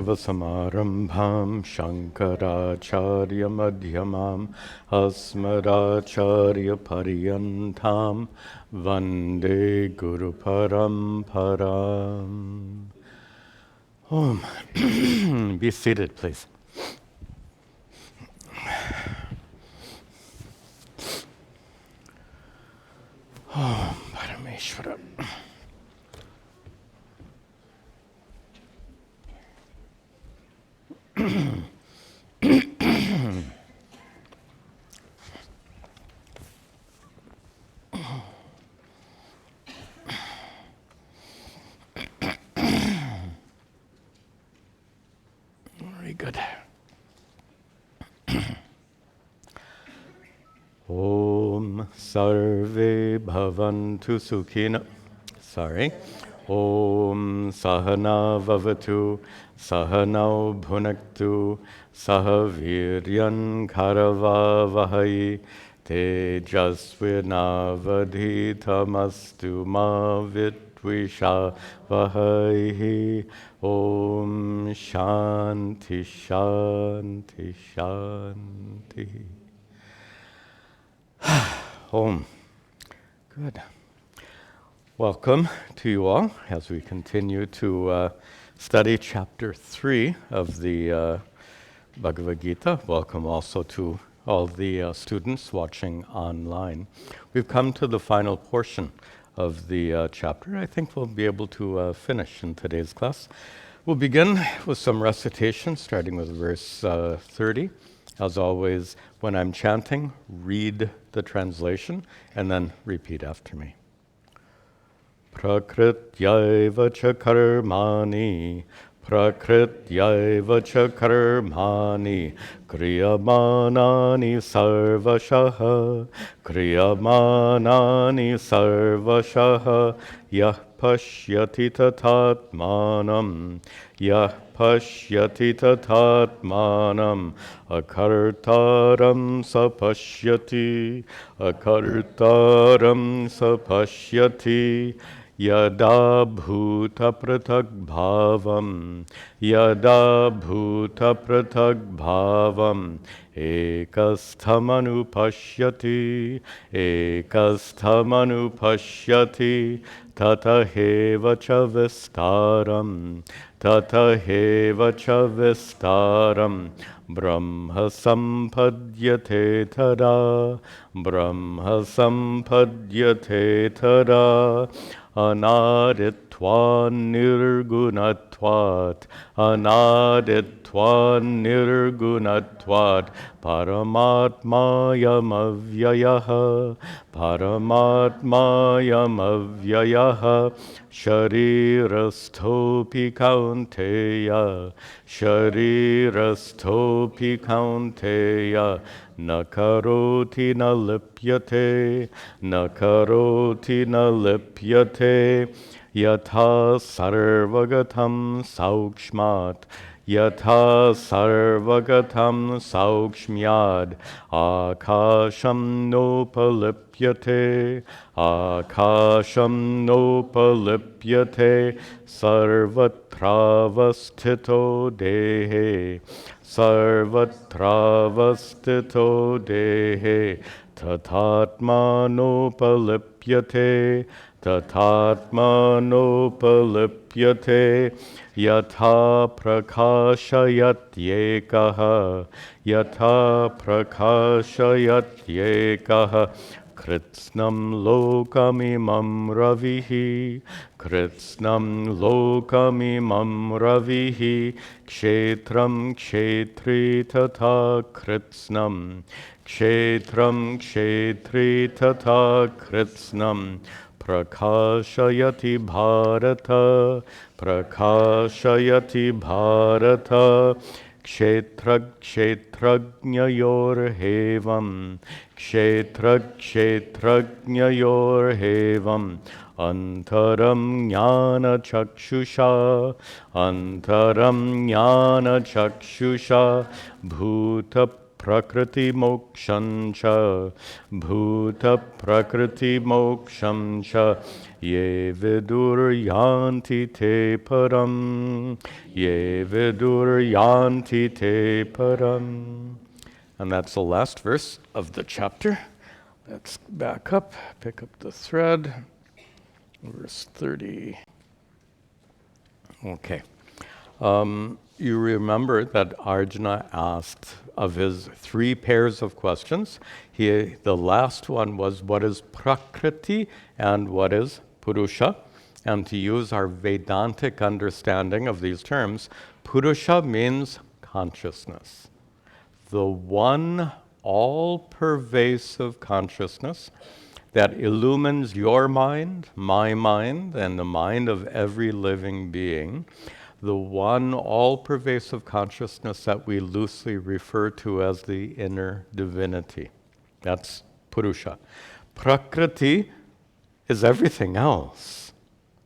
Samarambham Shankaracharya Madhyamam Asmadacharya Paryantam Vande Guru Paramparam. Be seated, please. Parameshvara. Very good. Om Sarve Bhavantu Sukhina. Sorry. Om Sahana Vavatu Sahanau Bhunaktu Sahaviryan Karavavahai Tejasvinavadhitamastu ma Vitvisha Vahai. Om Shanti Shanti Shanti. Om. Good. Welcome to you all as we continue to study chapter 3 of the Bhagavad Gita. Welcome also to all the students watching online. We've come to the final portion of the chapter. I think we'll be able to finish in today's class. We'll begin with some recitation, starting with verse 30. As always, when I'm chanting, read the translation and then repeat after me. Prakrityaiva cha karmani, prakrityaiva cha karmani, kriyamanani sarvashaha, kriyamanani sarvashaha, yah pashyati tatatmanam, yah pashyati tatatmanam, akartaram sapashyati, akartaram sapashyati, yada bhuta pratak bhavam, yada bhuta pratak bhavam, ekasthamanu pashyati, ekasthamanu pashyati, tataheva cha vistaram, tataheva cha vistaram, brahma sampadyate tada, brahma sampadyate tada, anaditva nirgunatvat, anaditva nirgunatvat, paramatmayam avyayaha, paramatmayam avyayaha, sharirasthopi kaunteya, sharirasthopi kaunteya, na karoti na lipyate, na karoti na lipyate, yatha sarvagatam saukshmat, yatha sarvagatam saukshmyad, akasham nopalipyate, akasham nopalipyate, sarvatravastito dehe, sarvatravastito dehe, tatatmanopalipyate, tatatmanopalipyate, yatha prakashayatyekaha, yatha prakashayatyekaha, kritsnam lokamimam ravihi, kritsnam lokamimam ravihi, kshetram kshetri tata kritsnam, kshetram kshetri tata kritsnam, prakashayati bharata, prakashayati bharata, kshetra kshetrajnayor hevam, kshetra kshetrajnayor hevam, antaram jnana chakshusha, antaram jnana chakshusha, bhuta prakriti moksham cha bhuta prakriti moksham cha ye vidur yanti te param ye vidur yanti te param. And that's the last verse of the chapter. Let's back up, pick up the thread. Verse 30. Okay. You remember that Arjuna asked of his 3 pairs of questions. The last one was, what is Prakriti and what is Purusha? And to use our Vedantic understanding of these terms, Purusha means consciousness. The one all-pervasive consciousness that illumines your mind, my mind, and the mind of every living being. The one all-pervasive consciousness that we loosely refer to as the inner divinity. That's Purusha. Prakriti is everything else,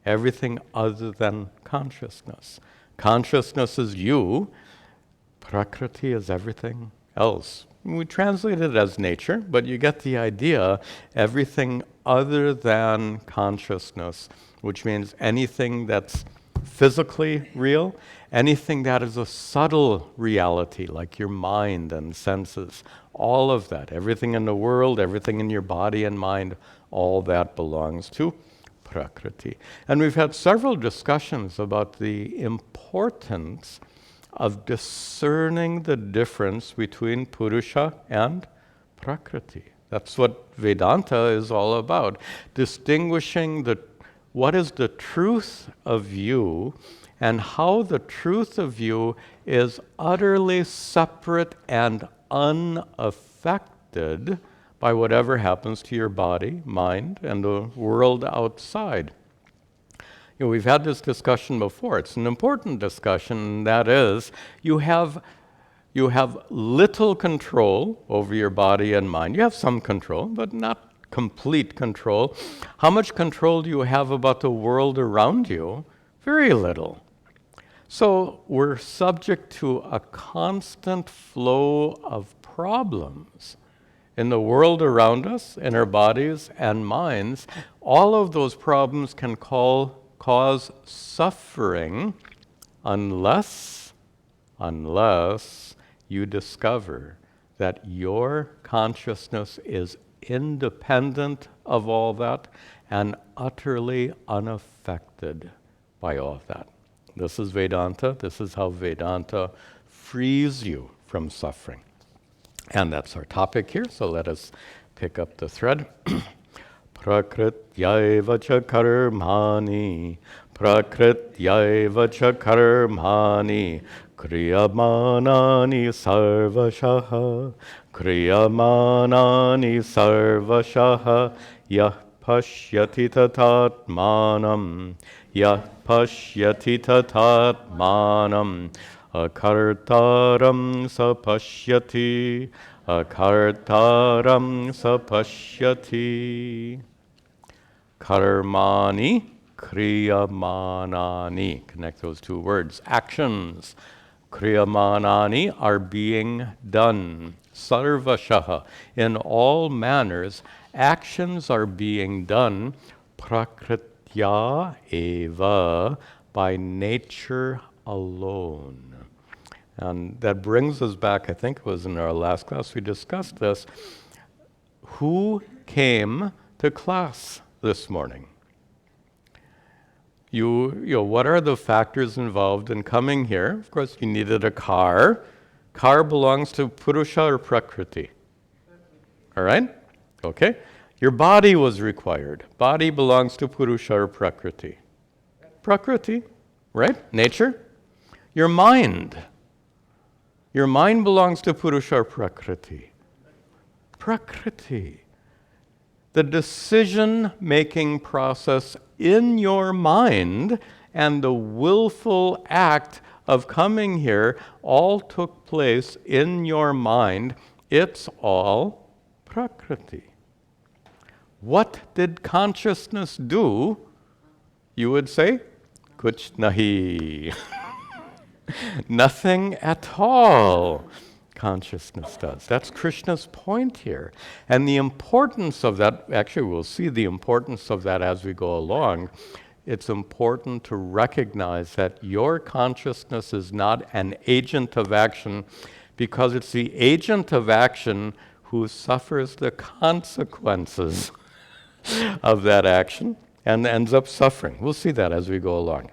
everything other than consciousness. Consciousness is you. Prakriti is everything else. We translate it as nature, but you get the idea, everything other than consciousness, which means anything that's physically real, anything that is a subtle reality, like your mind and senses, all of that, everything in the world, everything in your body and mind, all that belongs to Prakriti. And we've had several discussions about the importance of discerning the difference between Purusha and Prakriti. That's what Vedanta is all about, distinguishing what is the truth of you and how the truth of you is utterly separate and unaffected by whatever happens to your body, mind, and the world outside. We've had this discussion before. It's an important discussion, and that is, you have little control over your body and mind. You have some control, but not complete control. How much control do you have about the world around you? Very little. So we're subject to a constant flow of problems in the world around us, in our bodies and minds. All of those problems can cause suffering unless you discover that your consciousness is independent of all that and utterly unaffected by all of that. This is Vedanta. This is how Vedanta frees you from suffering. And that's our topic here, so let us pick up the thread. Prakrityaiva cha karmani, prakrityaiva cha karmani, kriyamanani sarvashaha, kriyamanani sarvashaha, yah pashyati tatatmanam, yah pashyati tatatmanam, akartaram sapashyati, akartaram sapashyati. Karmani, kriyamanani. Connect those 2 words. Actions. Kriyamanani are being done. Sarvashaha. In all manners, actions are being done. Prakritya eva. By nature alone. And that brings us back, I think it was in our last class we discussed this. Who came to class this morning? You know, what are the factors involved in coming here? Of course, you needed a car. Car belongs to Purusha or Prakriti. All right? Okay. Your body was required. Body belongs to Purusha or Prakriti. Prakriti, right? Nature. Your mind. Your mind belongs to Purusha or Prakriti. Prakriti. The decision-making process in your mind and the willful act of coming here all took place in your mind. It's all Prakriti. What did consciousness do? You would say, Kuch nahi. Nothing at all. consciousness does. That's Krishna's point here. And the importance of that, actually we'll see the importance of that as we go along. It's important to recognize that your consciousness is not an agent of action, because it's the agent of action who suffers the consequences of that action and ends up suffering. We'll see that as we go along.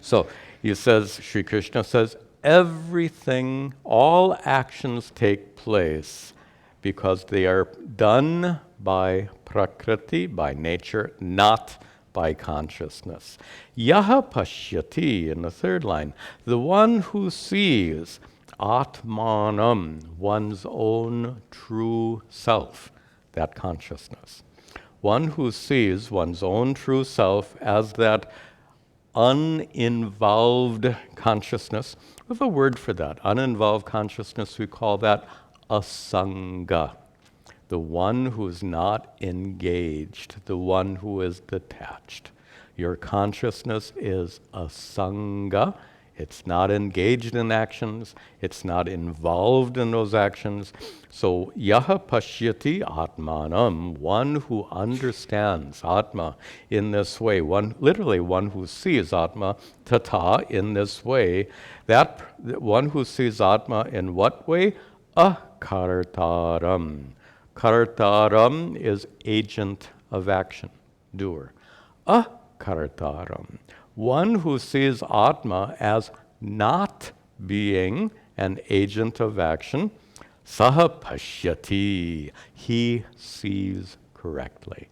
So he says, Sri Krishna says, everything, all actions take place because they are done by prakriti, by nature, not by consciousness. Yaha pashyati, in the third line, the one who sees atmanam, one's own true self, that consciousness. One who sees one's own true self as that uninvolved consciousness. We have a word for that. Uninvolved consciousness, we call that asanga. The one who is not engaged, the one who is detached. Your consciousness is asanga. It's not engaged in actions. It's not involved in those actions. So, yaha pashyati atmanam, one who understands Atma in this way, literally one who sees Atma, tata, in this way, that one who sees Atma in what way? Akartaram. Kartaram is agent of action, doer. Akartaram. One who sees Atma as not being an agent of action, saha pashyati, he sees correctly.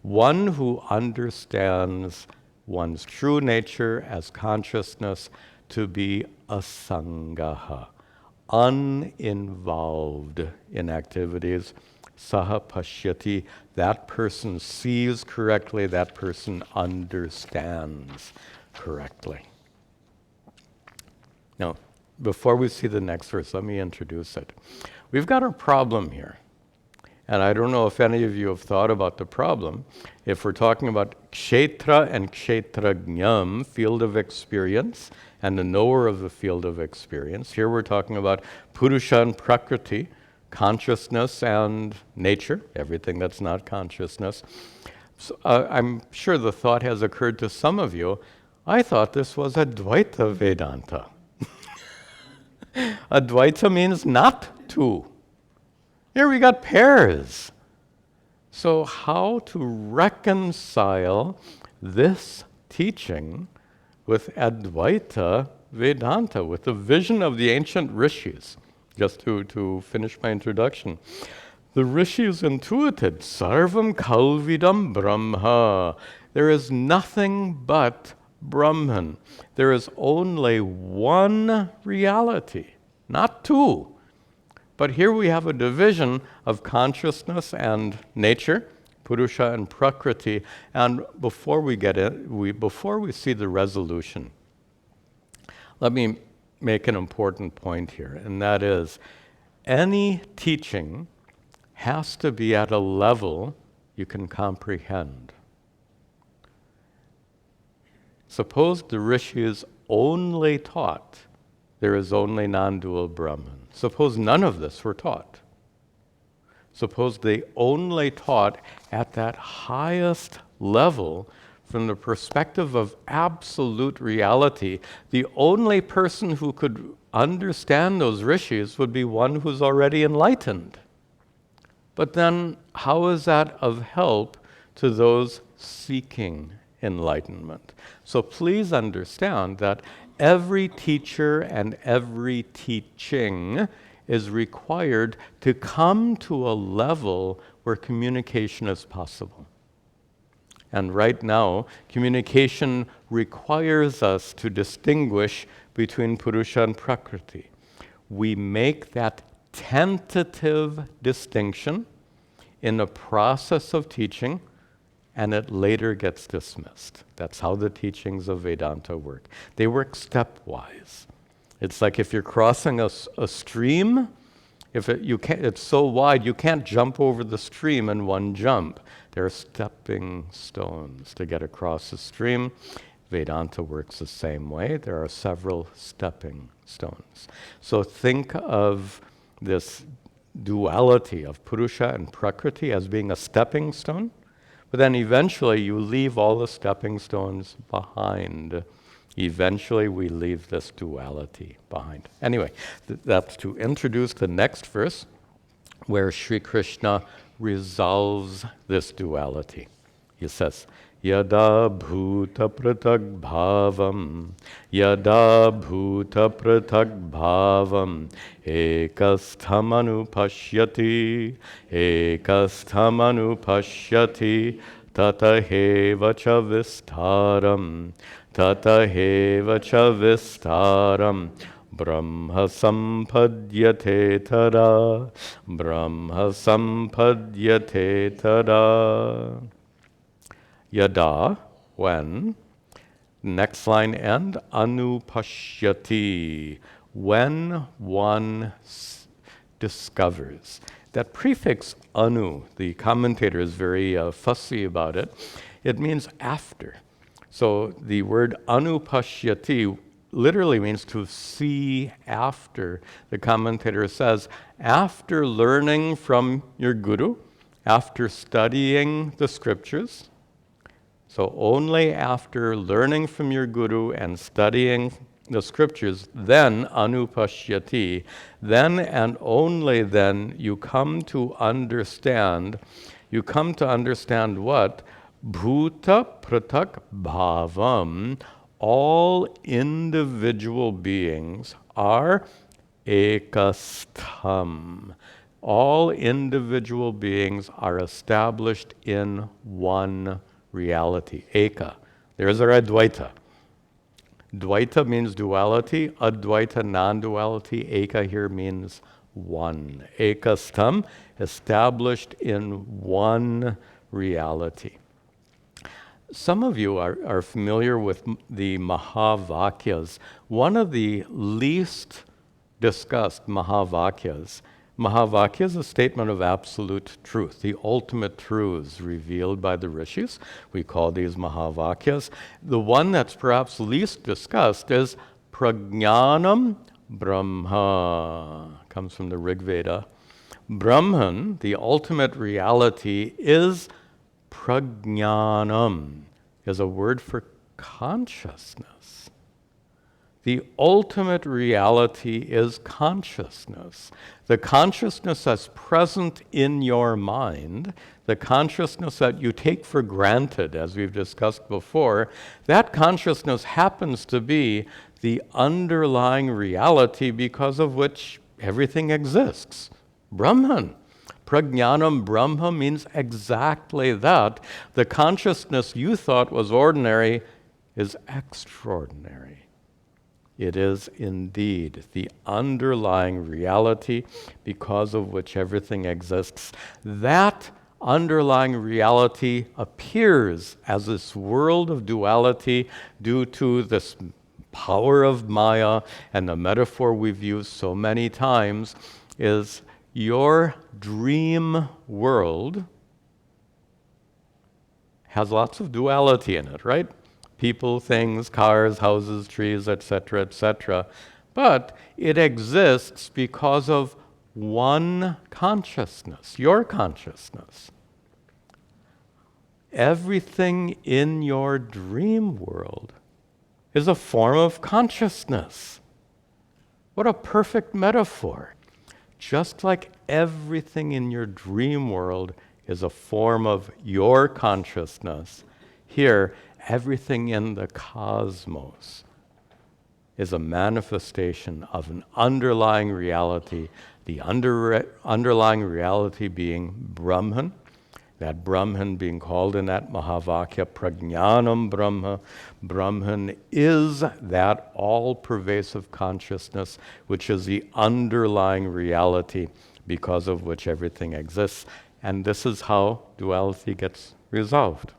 One who understands one's true nature as consciousness to be asangaha, uninvolved in activities, saha pashyati, that person sees correctly, that person understands correctly. Now, before we see the next verse, let me introduce it. We've got a problem here. And I don't know if any of you have thought about the problem. If we're talking about kshetra and kshetrajnam, field of experience, and the knower of the field of experience, here we're talking about purusha and prakriti, consciousness and nature, everything that's not consciousness. So, I'm sure the thought has occurred to some of you, I thought this was Advaita Vedanta. Advaita means not two. Here we got pairs. So how to reconcile this teaching with Advaita Vedanta, with the vision of the ancient rishis? Just to finish my introduction. The rishis intuited, sarvam kalvidam brahma. There is nothing but Brahman. There is only one reality, not two. But here we have a division of consciousness and nature, Purusha and Prakriti. And before we get in, before we see the resolution, let me make an important point here, and that is, any teaching has to be at a level you can comprehend. Suppose the rishis only taught there is only non-dual Brahman. Suppose none of this were taught. Suppose they only taught at that highest level from the perspective of absolute reality. The only person who could understand those rishis would be one who's already enlightened. But then how is that of help to those seeking enlightenment? So please understand that every teacher and every teaching is required to come to a level where communication is possible. And right now, communication requires us to distinguish between Purusha and Prakriti. We make that tentative distinction in the process of teaching, and it later gets dismissed. That's how the teachings of Vedanta work. They work stepwise. It's like if you're crossing a stream, it's so wide you can't jump over the stream in one jump. There are stepping stones to get across the stream. Vedanta works the same way. There are several stepping stones. So think of this duality of Purusha and Prakriti as being a stepping stone, but then eventually you leave all the stepping stones behind. Eventually we leave this duality behind. Anyway, that's to introduce the next verse where Sri Krishna resolves this duality. He says, Yada bhuta pratag bhavam, yada bhuta pratag bhavam, ekastham anupashyati, ekastham anupashyati, tataheva cha vistaram, tataheva cha vistaram, Brahma sampadhyate tada, Brahma sampadhyate tada. Yada, when, next line end, anupashyati, when one discovers. That prefix anu, the commentator is very fussy about it. It means after. So the word anupashyati literally means to see after. The commentator says, after learning from your guru, after studying the scriptures, so only after learning from your guru and studying the scriptures, then anupashyati, then and only then you come to understand what? Bhuta pratak bhavam, all individual beings are ekastham. All individual beings are established in one reality, eka. There's our Advaita. Dvaita means duality, Advaita non-duality, eka here means one. Ekastham, established in one reality. Some of you are familiar with the Mahavakyas. One of the least discussed Mahavakyas. Mahavakya is a statement of absolute truth, the ultimate truths revealed by the rishis. We call these Mahavakyas. The one that's perhaps least discussed is Prajnanam Brahma. Comes from the Rig Veda. Brahman, the ultimate reality, is Prajnanam, is a word for consciousness. The ultimate reality is consciousness. The consciousness that's present in your mind, the consciousness that you take for granted, as we've discussed before, that consciousness happens to be the underlying reality because of which everything exists. Brahman. Prajnanam Brahma means exactly that. The consciousness you thought was ordinary is extraordinary. It is indeed the underlying reality because of which everything exists. That underlying reality appears as this world of duality due to this power of Maya, and the metaphor we've used so many times is your dream world has lots of duality in it, right? People, things, cars, houses, trees, etc., etc. But it exists because of one consciousness, your consciousness. Everything in your dream world is a form of consciousness. What a perfect metaphor. Just like everything in your dream world is a form of your consciousness, here, everything in the cosmos is a manifestation of an underlying reality, the underlying reality being Brahman, that Brahman being called in that Mahavakya, Prajnanam Brahma. Brahman is that all-pervasive consciousness, which is the underlying reality because of which everything exists. And this is how duality gets resolved.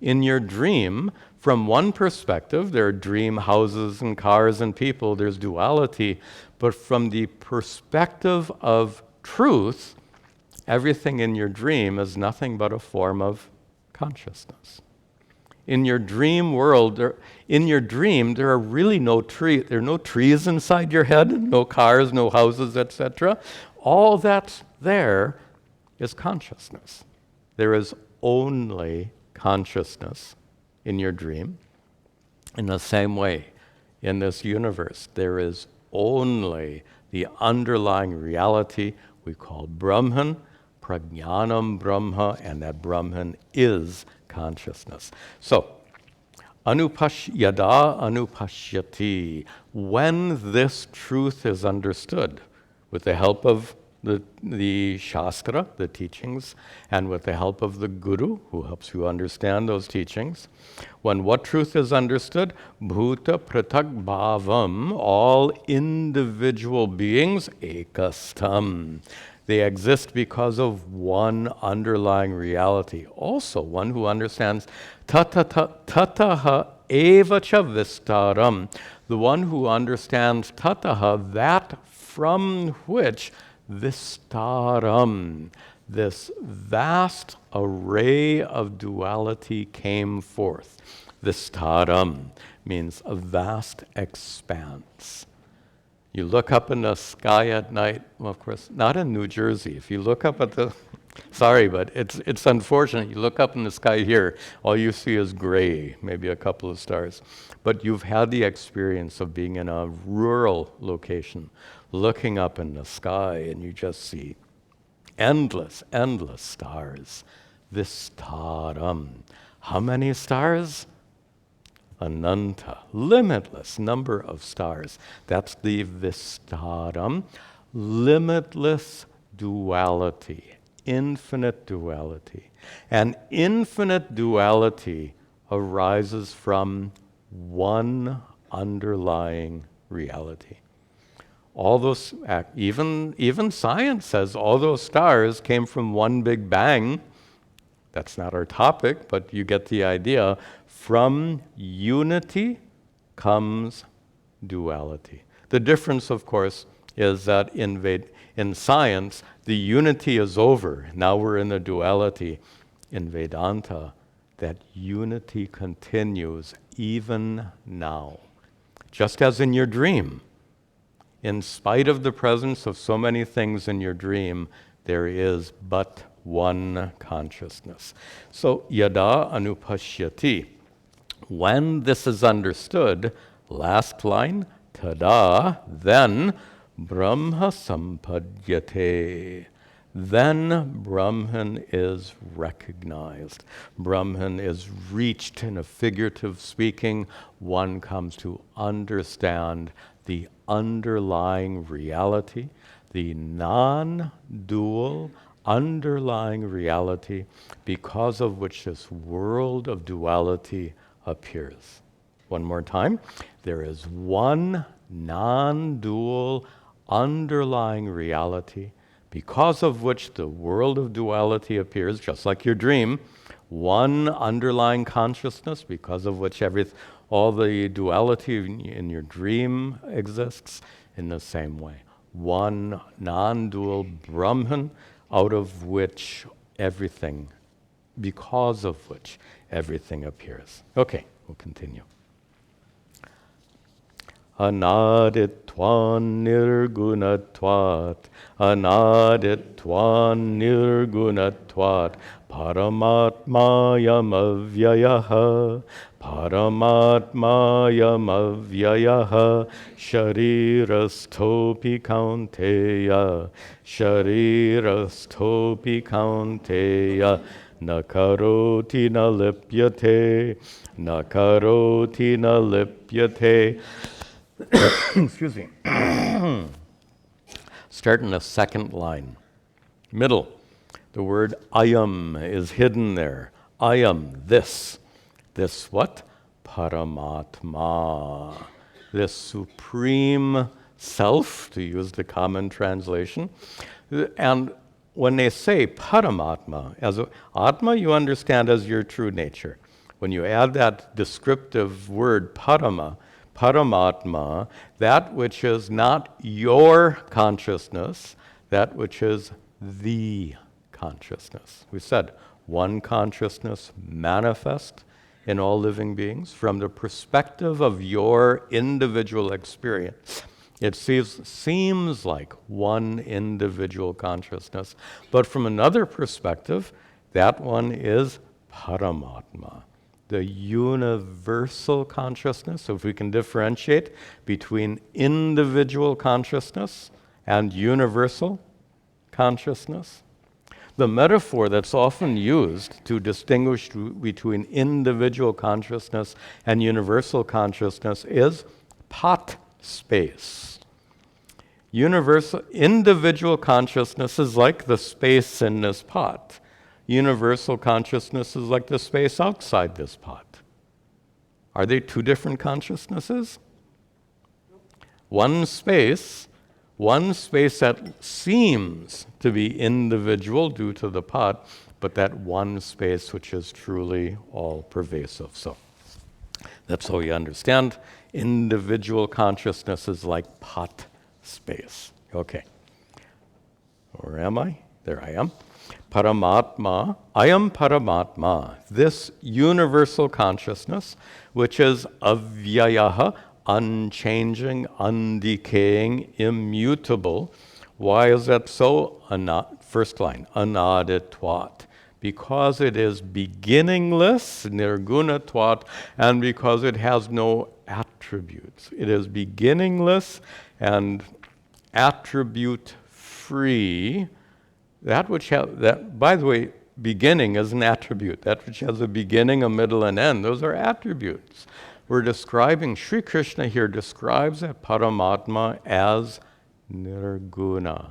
In your dream, from one perspective, there are dream houses and cars and people, there's duality. But from the perspective of truth, everything in your dream is nothing but a form of consciousness. In your dream world, in your dream, there are really no trees. There are no trees inside your head, no cars, no houses, etc. All that's there is consciousness. There is only consciousness in your dream. In the same way, in this universe, there is only the underlying reality we call Brahman, Prajnanam Brahma, and that Brahman is consciousness. So, yada anupashyati, when this truth is understood with the help of the Shastra, the teachings, and with the help of the Guru, who helps you understand those teachings, when what truth is understood, bhuta pratak bhavam, all individual beings, ekastam, they exist because of one underlying reality. Also, one who understands tataha eva cha vistaram, the one who understands tataha, that from which vistaram, this vast array of duality came forth. Vistaram means a vast expanse. You look up in the sky at night, well, of course, not in New Jersey. If you look up at the, sorry, but it's unfortunate. You look up in the sky here, all you see is gray, maybe a couple of stars. But you've had the experience of being in a rural location, looking up in the sky, and you just see endless, endless stars. Vistaram. How many stars? Ananta, limitless number of stars. That's the Vistaram, limitless duality, infinite duality. And infinite duality arises from one underlying reality. All those, even science says all those stars came from one big bang. That's not our topic, but you get the idea. From unity comes duality. The difference, of course, is that in science, the unity is over. Now we're in the duality. In Vedanta, that unity continues even now. Just as in your dream. In spite of the presence of so many things in your dream, there is but one consciousness. So, yada anupashyati. When this is understood, last line, tada, then Brahma sampadyate. Then Brahman is recognized. Brahman is reached in a figurative speaking. One comes to understand the underlying reality, the non-dual underlying reality because of which this world of duality appears. One more time. There is one non-dual underlying reality because of which the world of duality appears, just like your dream. One underlying consciousness because of which all the duality in your dream exists in the same way. One non-dual Brahman out of which everything, because of which everything appears. Okay, we'll continue. Anaditvan nirgunatvat, anaditvan nirgunatvat, paramatmayam avyayaha, paramatmayam avyayaha, sharirasthopi kaunteya, sharirasthopi kaunteya, nakaroti na lipyate, nakaroti na lipyate. Excuse me. Start in the second line. Middle. The word ayam is hidden there. Ayam, this. This what? Paramatma. This supreme self, to use the common translation. And when they say Paramatma, Atma you understand as your true nature. When you add that descriptive word Paramatma, that which is not your consciousness, that which is the consciousness. We said one consciousness manifest in all living beings, from the perspective of your individual experience, it seems like one individual consciousness. But from another perspective, that one is Paramatma, the universal consciousness. So if we can differentiate between individual consciousness and universal consciousness, the metaphor that's often used to distinguish between individual consciousness and universal consciousness is pot space. Individual consciousness is like the space in this pot. Universal consciousness is like the space outside this pot. Are they two different consciousnesses? One space that seems to be individual due to the pot, but that one space which is truly all-pervasive. So that's how we understand individual consciousness is like pot space. Okay. Where am I? There I am. Paramatma, I am Paramatma, this universal consciousness, which is avyayaha, unchanging, undecaying, immutable. Why is that so? First line, anaditvat. Because it is beginningless, nirgunatvat, and because it has no attributes. It is beginningless and attribute-free. By the way, beginning is an attribute. That which has a beginning, a middle, and end, those are attributes. Sri Krishna here describes that Paramatma as nirguna,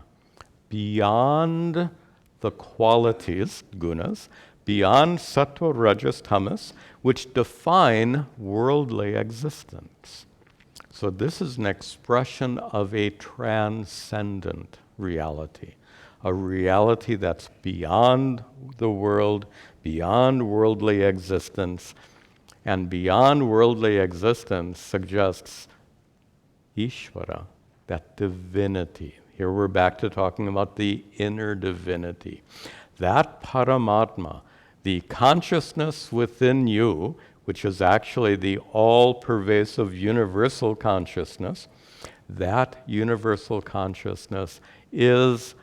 beyond the qualities, gunas, beyond sattva, rajas, tamas, which define worldly existence. So this is an expression of a transcendent reality, a reality that's beyond the world, beyond worldly existence. And beyond worldly existence suggests Ishvara, that divinity. Here we're back to talking about the inner divinity. That Paramatma, the consciousness within you, which is actually the all-pervasive universal consciousness, that universal consciousness is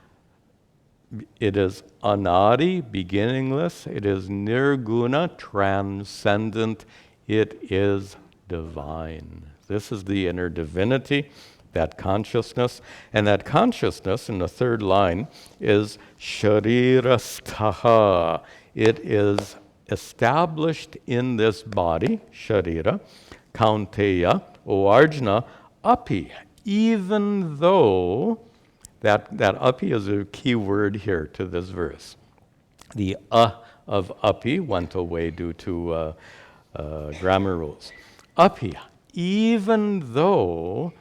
anadi, beginningless. It is nirguna, transcendent. It is divine. This is the inner divinity, that consciousness. And that consciousness, in the third line, is sharirasthaha. It is established in this body, sharira, kaunteya, O Arjuna, api, even though that api is a key word here to this verse. The of api went away due to grammar rules. Api, even though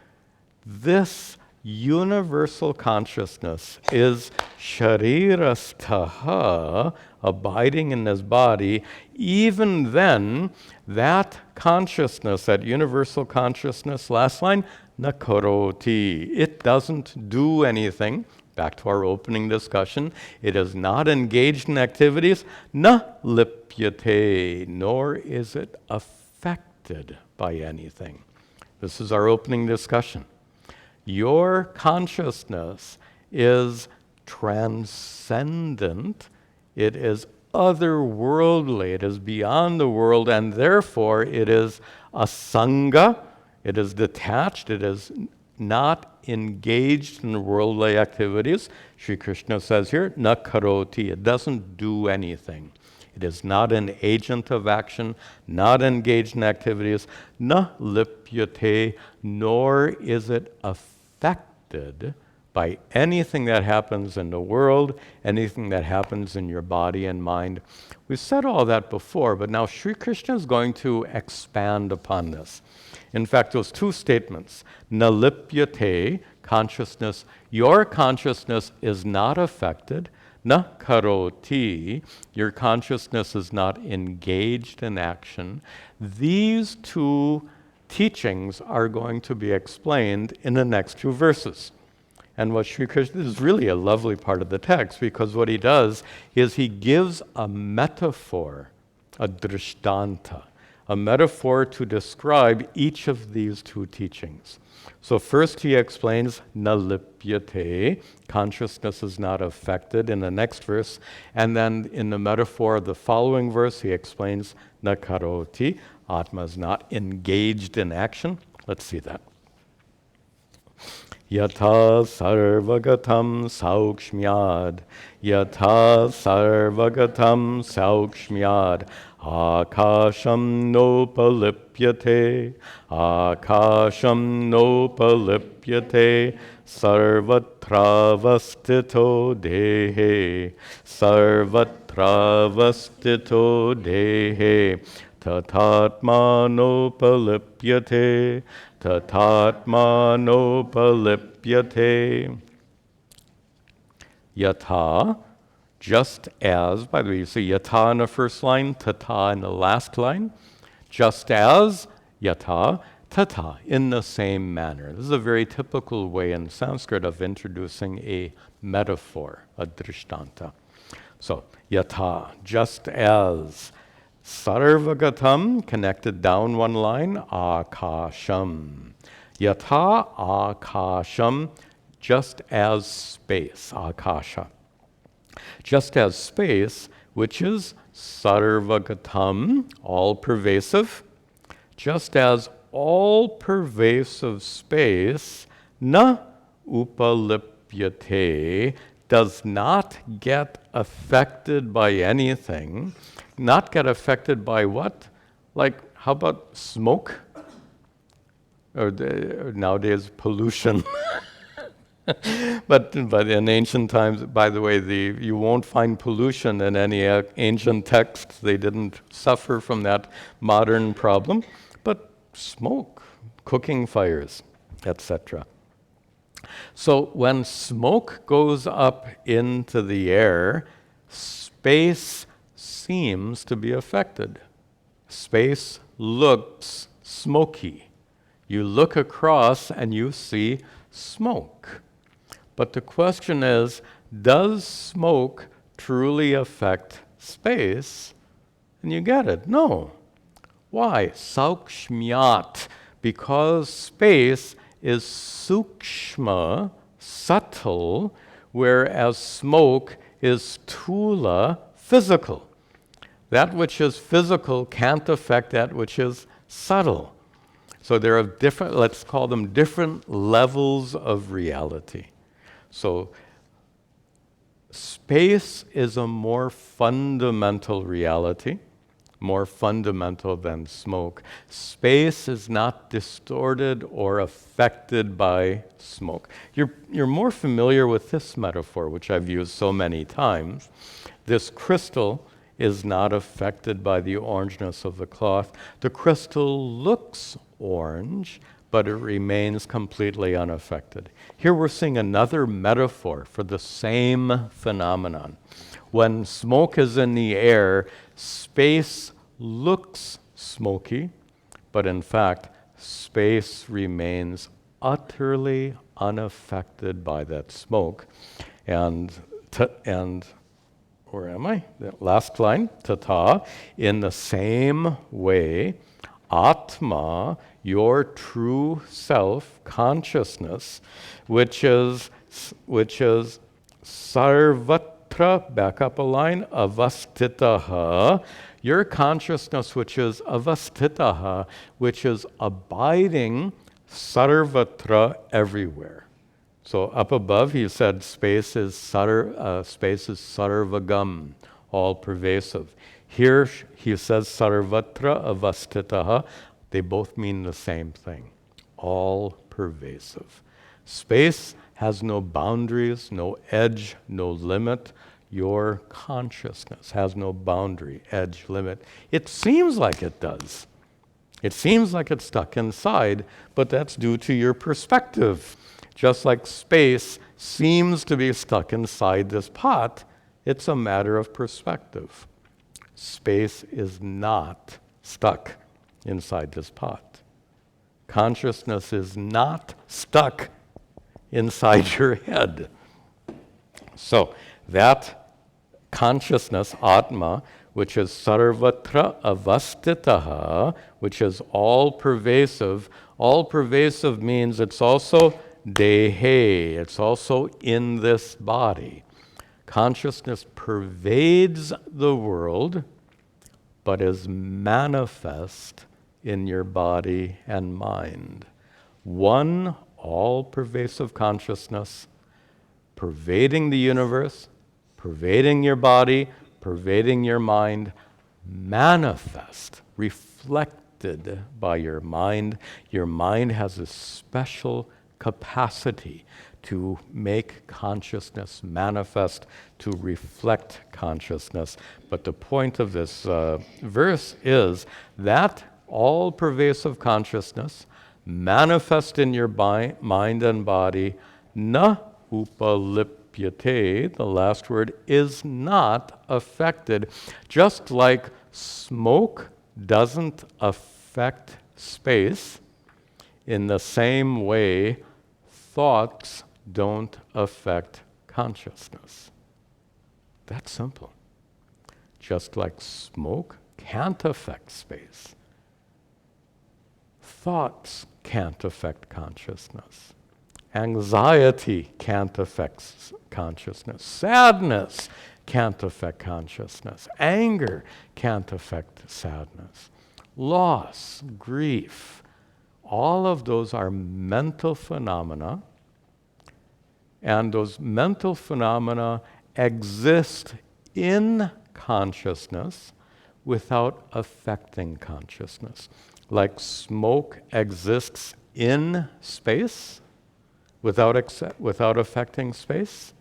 this universal consciousness is sharirasthaha, abiding in this body, even then, that consciousness, that universal consciousness, last line, nakaroti, it doesn't do anything. Back to our opening discussion, it is not engaged in activities, na lipyate, nor is it affected by anything. This is our opening discussion. Your consciousness is transcendent, it is otherworldly, it is beyond the world, and therefore it is asanga, it is detached, it is not engaged in worldly activities. Sri Krishna says here, na karoti, it doesn't do anything. It is not an agent of action, not engaged in activities, na lipyate, nor is it affected by anything that happens in the world, anything that happens in your body and mind. We've said all that before, but now Sri Krishna is going to expand upon this. In fact, those two statements, nalipyate, consciousness, your consciousness is not affected, na karoti, your consciousness is not engaged in action. These two teachings are going to be explained in the next two verses. And what Sri Krishna, this is really a lovely part of the text, because what he does is he gives a metaphor, a drishtanta. a metaphor to describe each of these two teachings. So first he explains na lipyate, consciousness is not affected, in the next verse. And then in the metaphor of the following verse, he explains na karoti, Atma is not engaged in action. Let's see that. Yatha sarvagatam saukshmyad, yatha sarvagatam saukshmyad, akasham nopalipyate, akasham nopalipyate, sarvatravastito dehe, sarvatravastito dehe, tatatmanopalipyate, tatatmanopalipyate. Yatha, just as, by the way, you see yatha in the first line, tata in the last line. Just as, yatha, tata, in the same manner. This is a very typical way in Sanskrit of introducing a metaphor, a drishtanta. So, yatha, just as. Sarvagatam, connected down one line, akasham. Yatha akasham, just as space, akasha. Just as space, which is sarvagatam, all-pervasive, just as all-pervasive space, na upalipyate, does not get affected by anything. Not get affected by what? Like, how about smoke? Or nowadays, pollution. But in ancient times, by the way, you won't find pollution in any ancient texts. They didn't suffer from that modern problem. But smoke, cooking fires, etc. So when smoke goes up into the air, space seems to be affected. Space looks smoky. You look across and you see smoke. But the question is, does smoke truly affect space? And you get it. No. Why? Saukshmyat. Because space is sukshma, subtle, whereas smoke is sthula, physical. That which is physical can't affect that which is subtle. So there are different, let's call them different levels of reality. So space is a more fundamental reality, more fundamental than smoke. Space is not distorted or affected by smoke. You're more familiar with this metaphor, which I've used so many times. This crystal is not affected by the orangeness of the cloth. The crystal looks orange, but it remains completely unaffected. Here we're seeing another metaphor for the same phenomenon. When smoke is in the air, space looks smoky, but in fact, space remains utterly unaffected by that smoke. And where am I? The last line, tata, in the same way, Atma, your true self, consciousness, which is sarvatra, back up a line, avastitaha, your consciousness which is avastitaha, which is abiding sarvatra, everywhere. So up above he said space is sarvagam, all pervasive. Here he says sarvatra avastitaha. They both mean the same thing, all pervasive. Space has no boundaries, no edge, no limit. Your consciousness has no boundary, edge, limit. It seems like it does. It seems like it's stuck inside, but that's due to your perspective. Just like space seems to be stuck inside this pot, it's a matter of perspective. Space is not stuck inside this pot. Consciousness is not stuck inside your head. So that consciousness, Atma, which is sarvatra avastitaha, which is all pervasive. All pervasive means it's also dehe, it's also in this body. Consciousness pervades the world, but is manifest in your body and mind. One all-pervasive consciousness pervading the universe, pervading your body, pervading your mind, manifest, reflected by your mind. Your mind has a special capacity to make consciousness manifest, to reflect consciousness. But the point of this verse is that all-pervasive consciousness manifest in your mind and body, na upalipyate, the last word, is not affected. Just like smoke doesn't affect space, in the same way, thoughts don't affect consciousness. That's simple. Just like smoke can't affect space, thoughts can't affect consciousness. Anxiety can't affect consciousness. Sadness can't affect consciousness. Anger can't affect sadness. Loss, grief, all of those are mental phenomena, and those mental phenomena exist in consciousness without affecting consciousness. Like smoke exists in space without affecting space,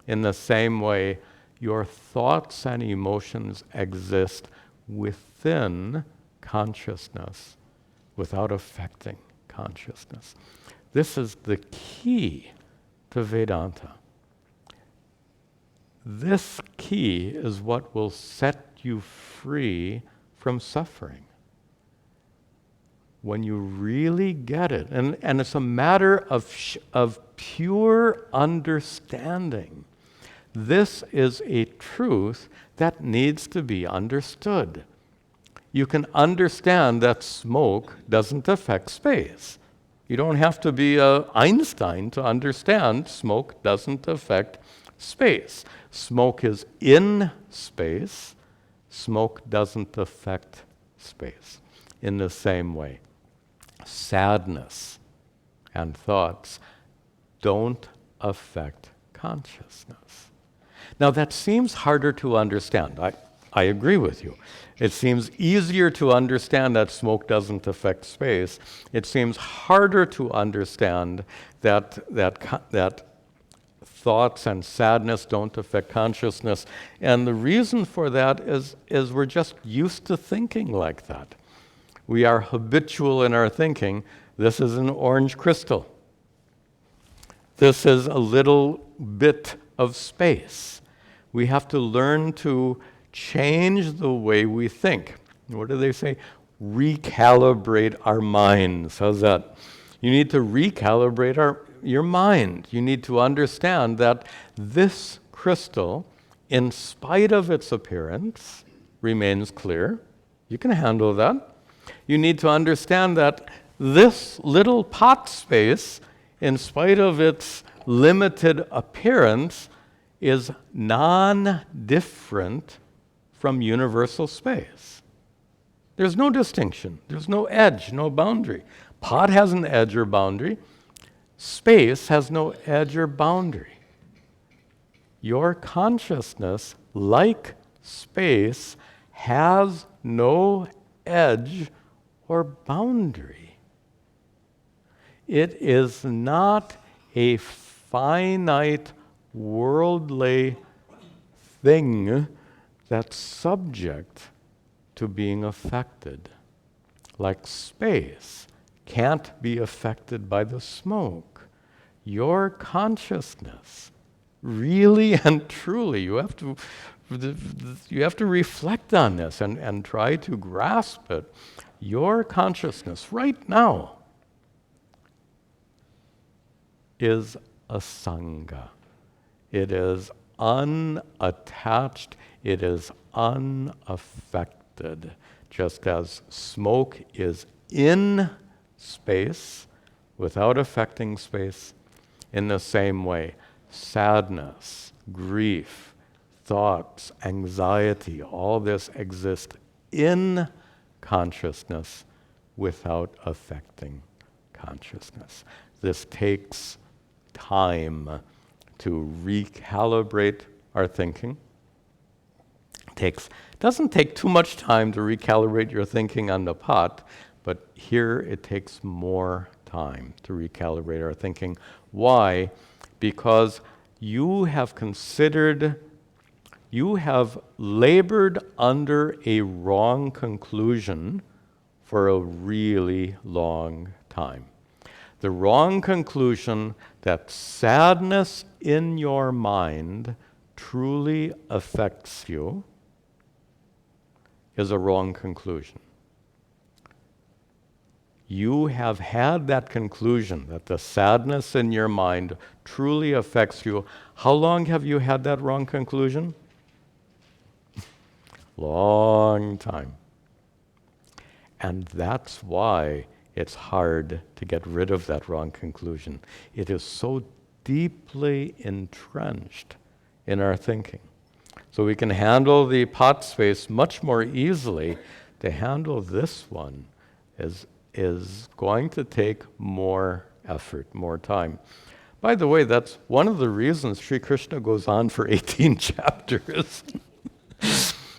in the same way, your thoughts and emotions exist within consciousness without affecting consciousness. This is the key to Vedanta. This key is what will set you free from suffering. When you really get it, and it's a matter of pure understanding. This is a truth that needs to be understood. You can understand that smoke doesn't affect space. You don't have to be Einstein to understand smoke doesn't affect space. Smoke is in space. Smoke doesn't affect space. In the same way, sadness and thoughts don't affect consciousness. Now that seems harder to understand. I agree with you. It seems easier to understand that smoke doesn't affect space. It seems harder to understand that thoughts and sadness don't affect consciousness. And the reason for that is we're just used to thinking like that. We are habitual in our thinking. This is an orange crystal. This is a little bit of space. We have to learn to change the way we think. What do they say? Recalibrate our minds. How's that? You need to recalibrate your mind. You need to understand that this crystal, in spite of its appearance, remains clear. You can handle that. You need to understand that this little pot space, in spite of its limited appearance, is non-different from universal space. There's no distinction. There's no edge, no boundary. Pot has an edge or boundary. Space has no edge or boundary. Your consciousness, like space, has no edge or boundary. It is not a finite, worldly thing that's subject to being affected. Like space can't be affected by the smoke. Your consciousness, really and truly, you have to reflect on this and try to grasp it. Your consciousness right now is a sangha. It is unattached, it is unaffected. Just as smoke is in space without affecting space, in the same way, sadness, grief, thoughts, anxiety, all this exists in consciousness without affecting consciousness. This takes time to recalibrate our thinking. Doesn't take too much time to recalibrate your thinking on the pot, but here it takes more time to recalibrate our thinking. Why? Because you have labored under a wrong conclusion for a really long time. The wrong conclusion that sadness in your mind truly affects you is a wrong conclusion. You have had that conclusion that the sadness in your mind truly affects you. How long have you had that wrong conclusion? Long time. And that's why it's hard to get rid of that wrong conclusion. It is so deeply entrenched in our thinking. So we can handle the pot space much more easily. To handle this one is going to take more effort, more time. By the way, that's one of the reasons Sri Krishna goes on for 18 chapters.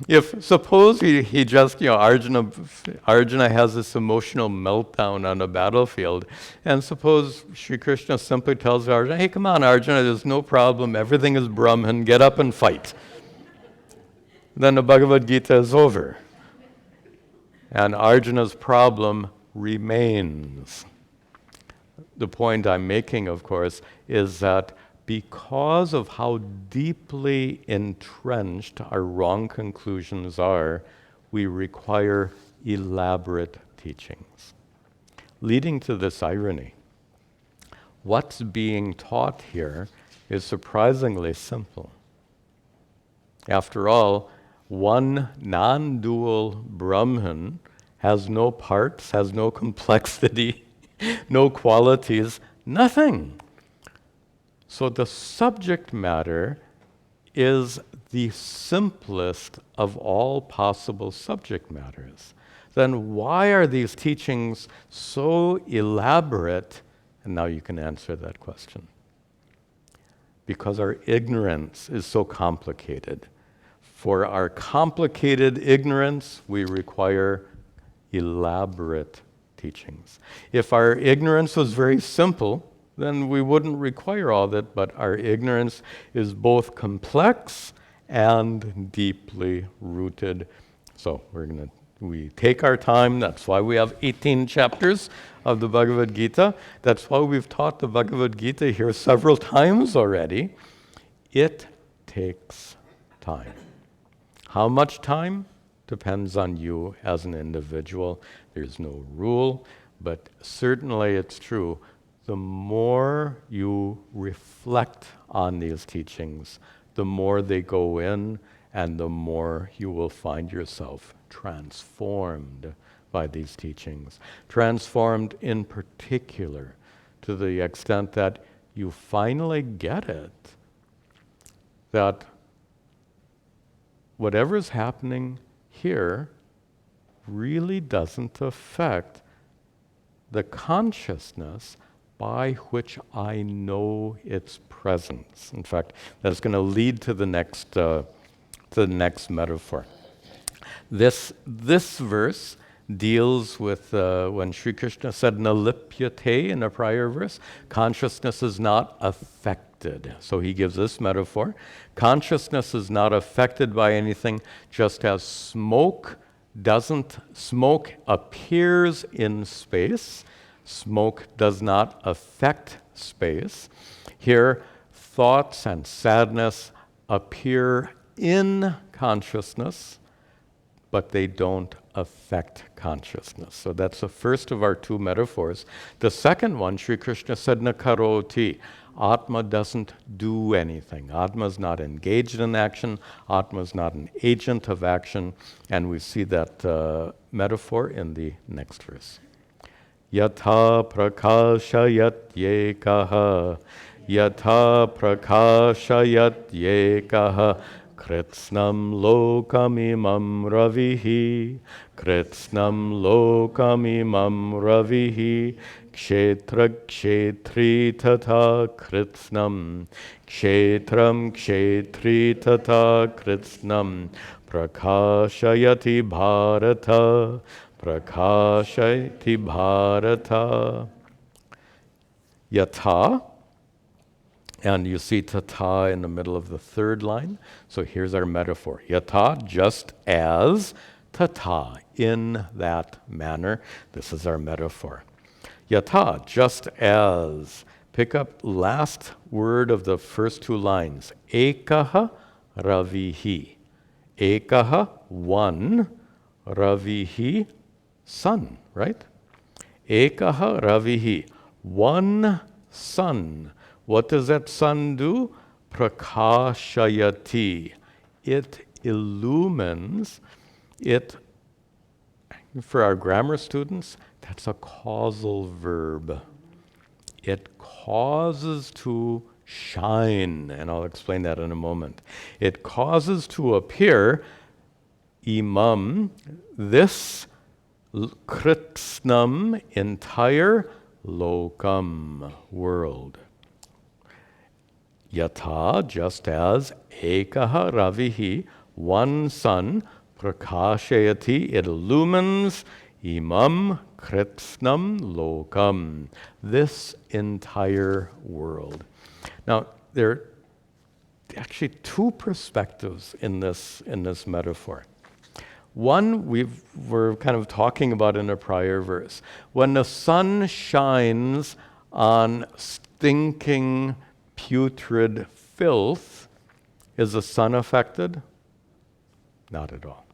If suppose he just, Arjuna has this emotional meltdown on a battlefield, and suppose Sri Krishna simply tells Arjuna, hey, come on, Arjuna, there's no problem, everything is Brahman, get up and fight. Then the Bhagavad Gita is over. And Arjuna's problem remains. The point I'm making, of course, is that because of how deeply entrenched our wrong conclusions are, we require elaborate teachings. Leading to this irony, what's being taught here is surprisingly simple. After all, one non-dual Brahman has no parts, has no complexity, no qualities, nothing. So the subject matter is the simplest of all possible subject matters. Then why are these teachings so elaborate? And now you can answer that question. Because our ignorance is so complicated. For our complicated ignorance, we require elaborate teachings. If our ignorance was very simple, then we wouldn't require all that, but our ignorance is both complex and deeply rooted. So we take our time. That's why we have 18 chapters of the Bhagavad Gita. That's why we've taught the Bhagavad Gita here several times already. It takes time. How much time? Depends on you as an individual. There's no rule, but certainly it's true. The more you reflect on these teachings, the more they go in, and the more you will find yourself transformed by these teachings. Transformed in particular to the extent that you finally get it, that whatever is happening here really doesn't affect the consciousness by which I know its presence. In fact, that's going to lead to the next metaphor. This verse deals with when Sri Krishna said "nalipyate" in a prior verse, consciousness is not affected. So he gives this metaphor. Consciousness is not affected by anything, just as smoke appears in space. Smoke does not affect space. Here, thoughts and sadness appear in consciousness, but they don't affect consciousness. So that's the first of our two metaphors. The second one, Sri Krishna said, "nakaroti." Atma doesn't do anything. Atma is not engaged in action. Atma is not an agent of action. And we see that metaphor in the next verse. Yatha prakashayat yekaha, yatha prakashayat yekaha, kritsnam lokamimam ravihi, kritsnam lokamimam ravihi, kshetra kshetri tata kritsnam, kshetram kshetri tata kritsnam, prakashayati bharata, prakashayati bharata. Yatha, and you see tata in the middle of the third line. So here's our metaphor. Yatha, just as, tata, in that manner. This is our metaphor. Yatha, just as. Pick up last word of the first two lines. Ekaha ravihi. Ekaha, one. Ravihi, sun, right? Ekaha ravihi, one sun. What does that sun do? Prakashayati. It illumines. It, for our grammar students, that's a causal verb. It causes to shine, and I'll explain that in a moment. It causes to appear imam, this kritsnam, entire lokam, world. Yatha, just as, ekaha ravihi, one sun, prakashayati, it illumines, imam kritsnam lokam, this entire world. Now, there are actually two perspectives in this metaphor. One we're kind of talking about in a prior verse. When the sun shines on stinking, putrid filth, is the sun affected? Not at all.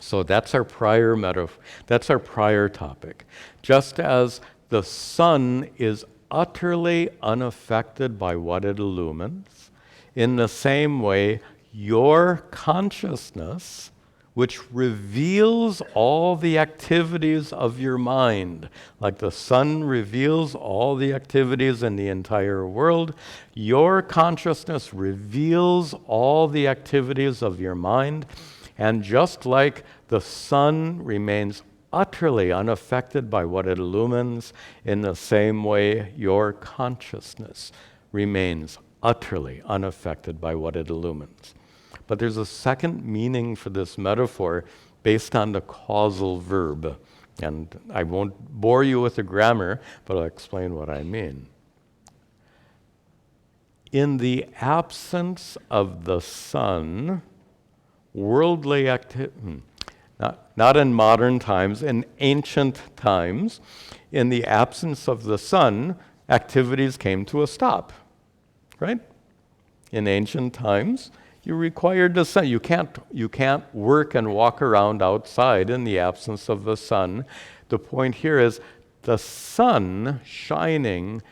So that's our prior metaphor. That's our prior topic. Just as the sun is utterly unaffected by what it illumines, in the same way, your consciousness, which reveals all the activities of your mind, like the sun reveals all the activities in the entire world, your consciousness reveals all the activities of your mind, and just like the sun remains utterly unaffected by what it illumines, in the same way your consciousness remains utterly unaffected by what it illumines. But there's a second meaning for this metaphor based on the causal verb. And I won't bore you with the grammar, but I'll explain what I mean. In the absence of the sun, worldly activity, not in modern times, in ancient times, in the absence of the sun, activities came to a stop, right? In ancient times, you required the sun. You can't work and walk around outside in the absence of the sun. The point here is the sun shining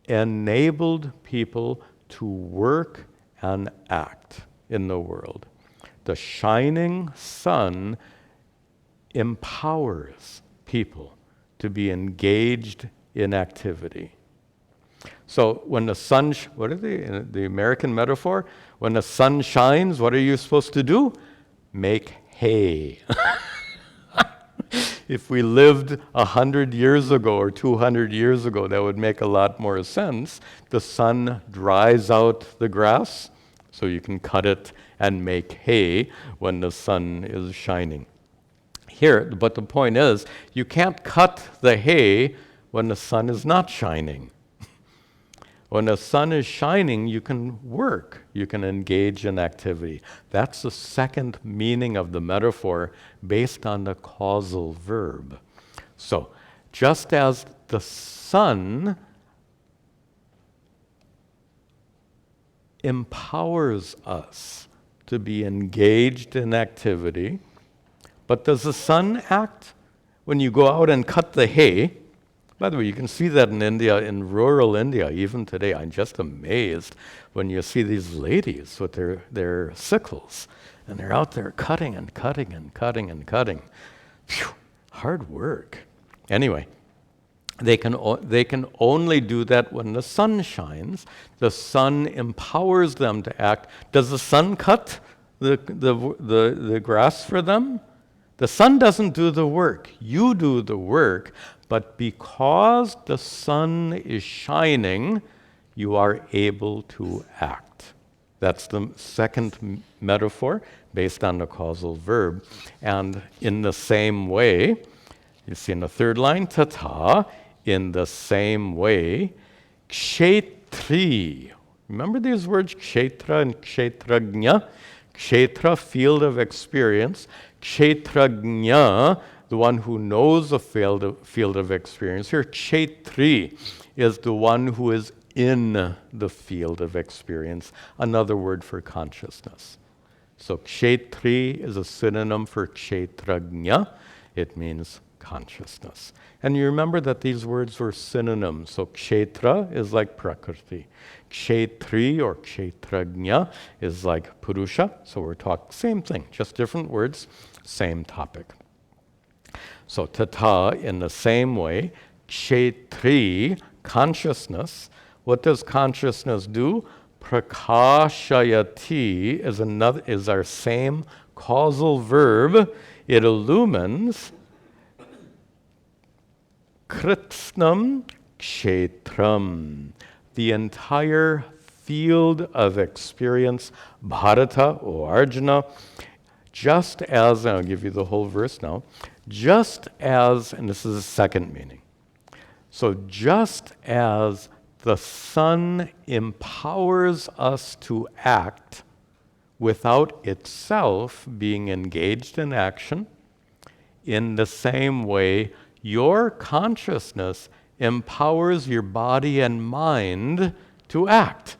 enabled people to work and act in the world. The shining sun empowers people to be engaged in activity. So when the sun, what is the American metaphor? When the sun shines, what are you supposed to do? Make hay. If we lived 100 years ago or 200 years ago, that would make a lot more sense. The sun dries out the grass, so you can cut it and make hay when the sun is shining. Here, but the point is, you can't cut the hay when the sun is not shining. When the sun is shining, you can work, you can engage in activity. That's the second meaning of the metaphor based on the causal verb. So, just as the sun empowers us to be engaged in activity, but does the sun act? When you go out and cut the hay, By the way, you can see that in India, in rural India, even today. I'm just amazed when you see these ladies with their sickles, and they're out there cutting and cutting and cutting and cutting. Phew, hard work. Anyway, they can only do that when the sun shines. The sun empowers them to act. Does the sun cut the grass for them? The sun doesn't do the work. You do the work, but because the sun is shining, you are able to act. That's the second metaphor based on the causal verb. And in the same way, you see in the third line, tata, in the same way, kshetri. Remember these words, kshetra and kshetrajna? Kshetra, field of experience. Kshetrajna, the one who knows the field of experience. Here, kshetri is the one who is in the field of experience. Another word for consciousness. So kshetri is a synonym for kshetrajna. It means consciousness. And you remember that these words were synonyms. So kshetra is like prakriti. Kshetri or kshetrajna is like purusha. So we're talking same thing, just different words, same topic. So tata, in the same way, kshetri, consciousness. What does consciousness do? Prakashayati is our same causal verb. It illumines. Kritsnam kshetram, the entire field of experience, Bharata or Arjuna, just as, I'll give you the whole verse now, just as, and this is the second meaning, so just as the sun empowers us to act without itself being engaged in action, in the same way, your consciousness empowers your body and mind to act,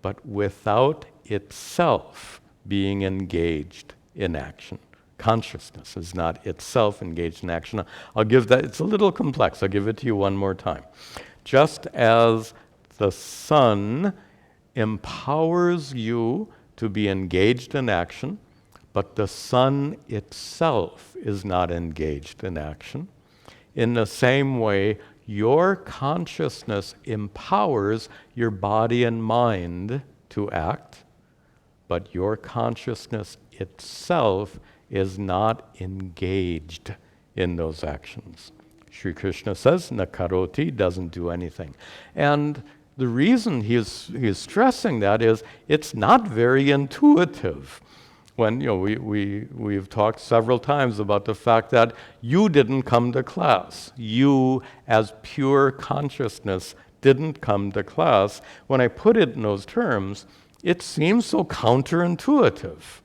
but without itself being engaged in action. Consciousness is not itself engaged in action. I'll give that, it's a little complex. I'll give it to you one more time. Just as the sun empowers you to be engaged in action, but the sun itself is not engaged in action. In the same way, your consciousness empowers your body and mind to act, but your consciousness itself is not engaged in those actions. Sri Krishna says, nakaroti, doesn't do anything. And the reason he is stressing that is it's not very intuitive. When we've talked several times about the fact that you didn't come to class. You, as pure consciousness, didn't come to class. When I put it in those terms, it seems so counterintuitive.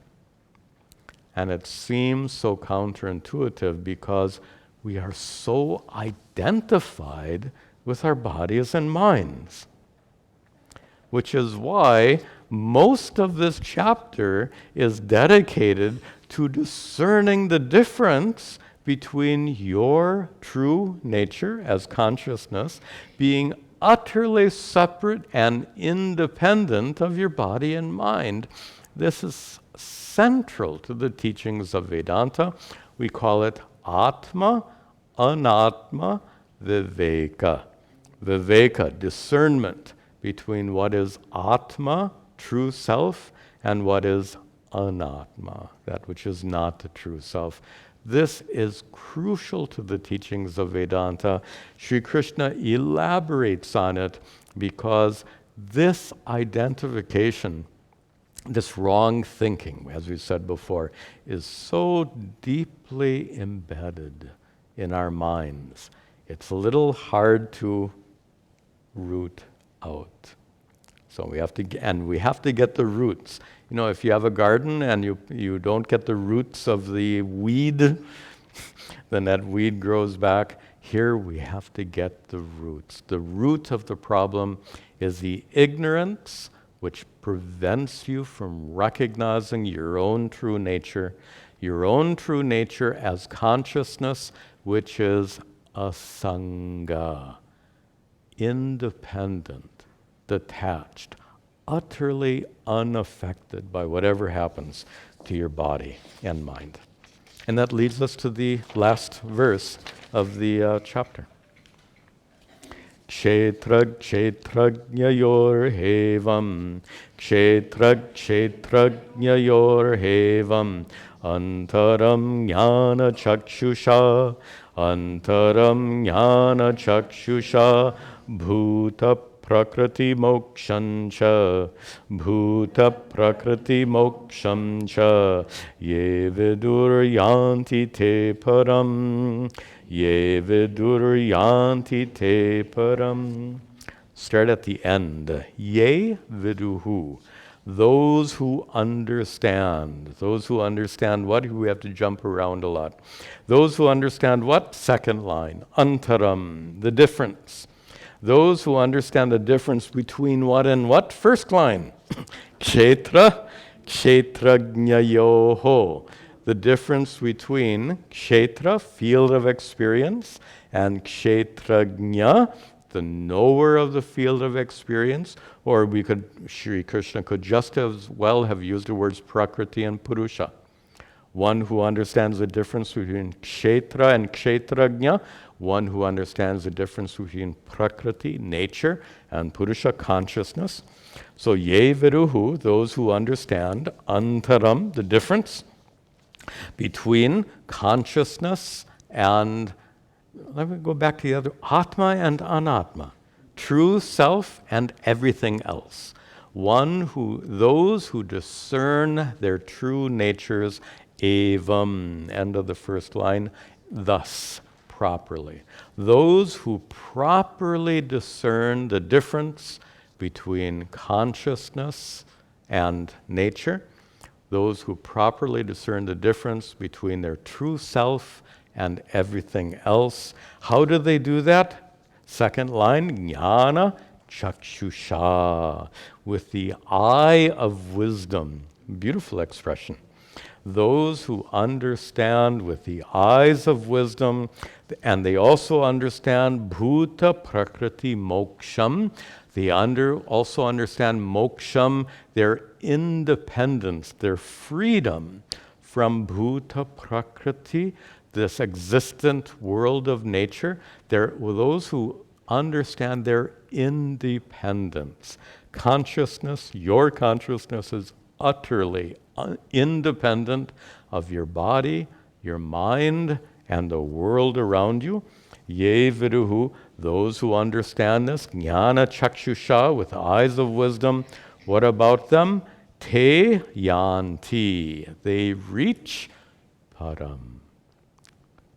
And it seems so counterintuitive because we are so identified with our bodies and minds. Which is why most of this chapter is dedicated to discerning the difference between your true nature as consciousness being utterly separate and independent of your body and mind. This is central to the teachings of Vedanta. We call it Atma, Anatma, Viveka. Viveka, discernment between what is Atma, true self, and what is Anatma, that which is not the true self. This is crucial to the teachings of Vedanta. Sri Krishna elaborates on it because this identification, this wrong thinking, as we said before, is so deeply embedded in our minds. It's a little hard to root out. So we have to get the roots. You know, if you have a garden and you don't get the roots of the weed, then that weed grows back. Here we have to get the roots. The root of the problem is the ignorance which prevents you from recognizing your own true nature as consciousness, which is asanga, independent, detached, utterly unaffected by whatever happens to your body and mind. And that leads us to the last verse of the chapter. Kshetrajnyayor hevam antaram jnana chakshusha bhuta prakriti mokshancha ye viduryanti te param. Ye viduryanti te param. Start at the end. Ye viduhu. Those who understand. Those who understand what? We have to jump around a lot. Those who understand what? Second line. Antaram. The difference. Those who understand the difference between what and what? First line. Kshetra, kshetrajnayoho. The difference between kshetra, field of experience, and kshetrajna, the knower of the field of experience, or Sri Krishna could just as well have used the words prakriti and purusha. One who understands the difference between kshetra and kshetrajna, one who understands the difference between prakriti, nature, and purusha, consciousness. So ye viruhu, those who understand, antaram, the difference between consciousness and, let me go back to the other, atma and anatma, true self and everything else. Those who discern their true natures, evam, end of the first line, thus, properly. Those who properly discern the difference between consciousness and nature, those who properly discern the difference between their true self and everything else. How do they do that? Second line, jnana chakshusha, with the eye of wisdom. Beautiful expression. Those who understand with the eyes of wisdom, and they also understand bhuta prakriti moksham. They also understand moksham, their independence, their freedom from bhuta prakriti, this existent world of nature. Those who understand their independence. Consciousness, your consciousness is utterly independent of your body, your mind, and the world around you. Ye viduhu, those who understand this, jnana chakshusha, with eyes of wisdom. What about them? Te yanti, they reach param.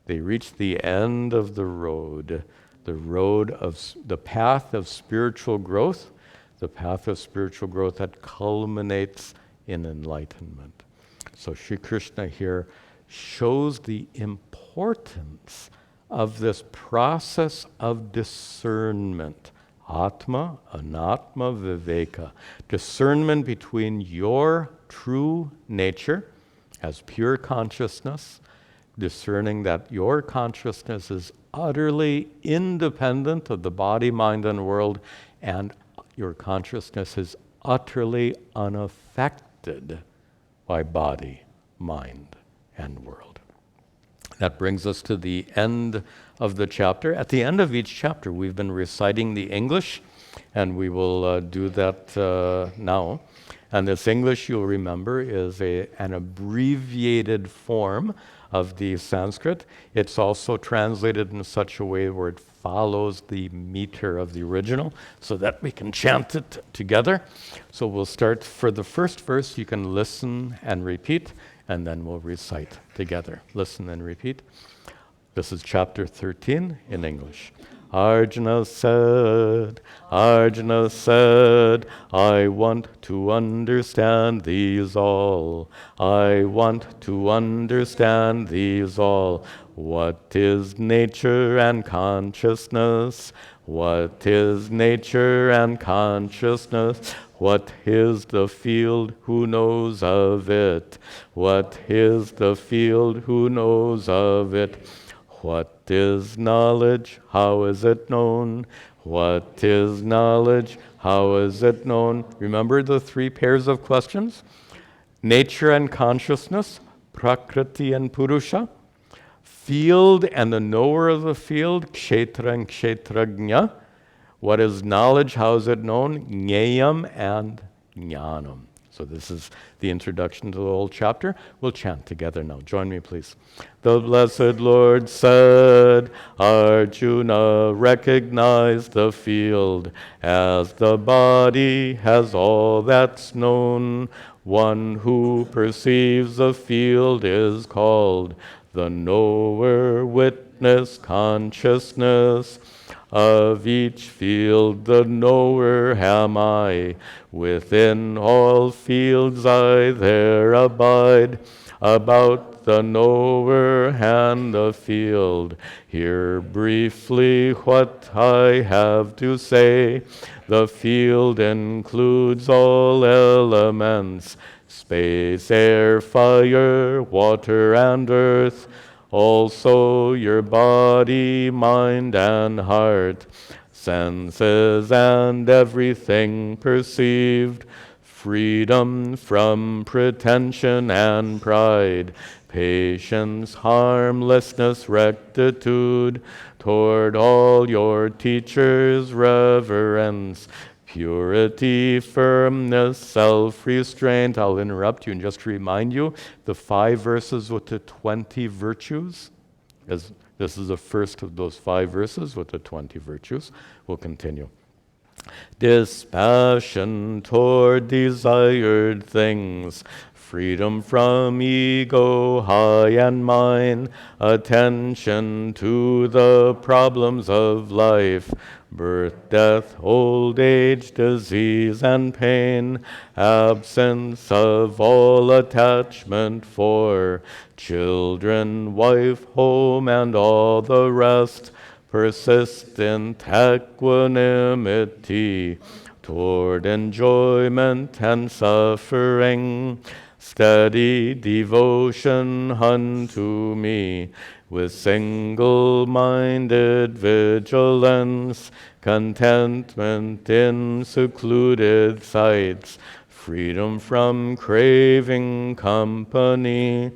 They reach the end of the road of the path of spiritual growth, that culminates in enlightenment. So Sri Krishna here shows the importance of this process of discernment. Atma, anatma, viveka. Discernment between your true nature as pure consciousness, discerning that your consciousness is utterly independent of the body, mind, and world, and your consciousness is utterly unaffected by body, mind, and world. That brings us to the end of the chapter. At the end of each chapter, we've been reciting the English, and we will do that now. And this English, you'll remember, is an abbreviated form of the Sanskrit. It's also translated in such a way where it follows the meter of the original so that we can chant it together. So we'll start for the first verse. You can listen and repeat, and then we'll recite together. Listen and repeat. This is chapter 13 in English. Arjuna said, I want to understand these all. I want to understand these all. What is nature and consciousness? What is nature and consciousness? What is the field? Who knows of it? What is the field? Who knows of it? What is knowledge? How is it known? What is knowledge? How is it known? Remember the three pairs of questions? Nature and consciousness, Prakriti and Purusha. Field and the knower of the field, Kshetra and Kshetrajna. What is knowledge? How is it known? Jnayam and Jnanam. So this is the introduction to the whole chapter. We'll chant together now. Join me, please. The Blessed Lord said, Arjuna, recognize the field as the body has all that's known. One who perceives the field is called the knower, witness, consciousness. Of each field the knower am I. Within all fields I there abide. About the knower and the field, hear briefly what I have to say. The field includes all elements, space, air, fire, water, and earth. Also your body, mind, and heart, senses, and everything perceived. Freedom from pretension and pride, patience, harmlessness, rectitude, toward all your teachers, reverence, purity, firmness, self-restraint. I'll interrupt you and just remind you, the 5 verses with the 20 virtues, as this is the first of those 5 verses with the 20 virtues. We'll continue. Dispassion toward desired things, freedom from ego, high and mine, attention to the problems of life, birth, death, old age, disease, and pain, absence of all attachment for children, wife, home, and all the rest, persistent equanimity toward enjoyment and suffering, steady devotion unto me, with single-minded vigilance, contentment in secluded sites, freedom from craving company,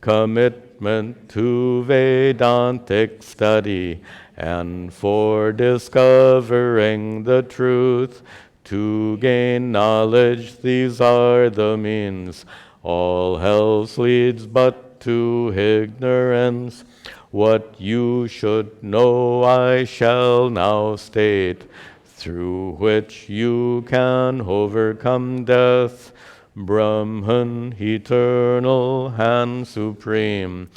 commitment to Vedantic study, and for discovering the truth. To gain knowledge, these are the means. All else leads but to ignorance. What you should know I shall now state, through which you can overcome death. Brahman, eternal and supreme,